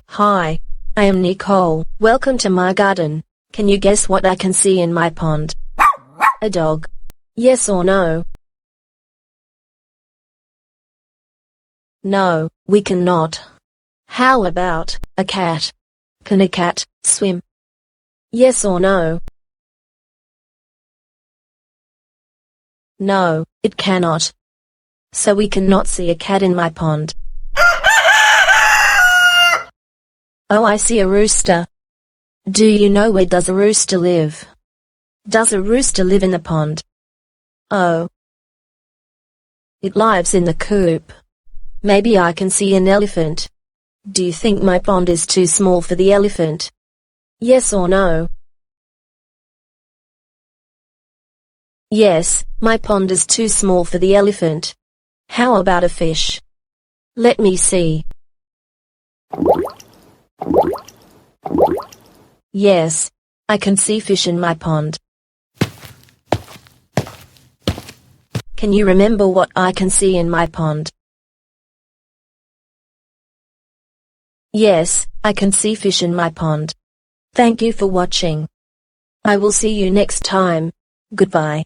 Hi, I am Nicole. Welcome to my garden. Can you guess what I can see in my pond? A dog. Yes or no? No, we cannot. How about a cat? Can a cat swim? Yes or no? No, it cannot. So we cannot see a cat in my pond. Oh, I see a rooster. Do you know where does a rooster live? Does a rooster live in the pond? Oh. It lives in the coop. Maybe I can see an elephant. Do you think my pond is too small for the elephant? Yes or no? Yes, my pond is too small for the elephant. How about a fish? Let me see. Yes, I can see fish in my pond. Can you remember what I can see in my pond? Yes, I can see fish in my pond. Thank you for watching. I will see you next time. Goodbye.